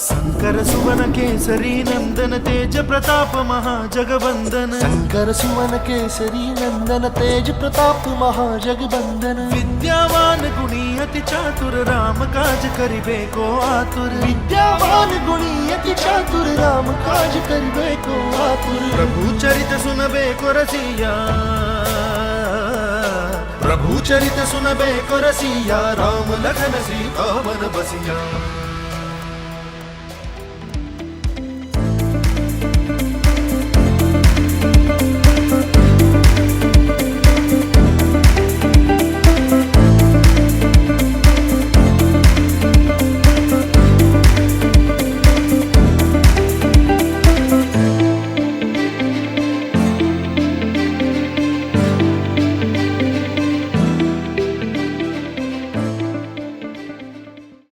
शंकर सुवन केसरी नंदन तेज प्रताप महाजगबंदन। शंकर सुवन केसरी नंदन तेज प्रताप महाजगबंदन। विद्यावान गुणी अति चातुर राम काज करिबे को आतुर। विद्यावान गुणी अति चातुर राम काज करिबे को आतुर। प्रभु चरित सुनबे को रसिया, प्रभु चरित सुनबे को रसिया, राम लखन सीता मन बसिया।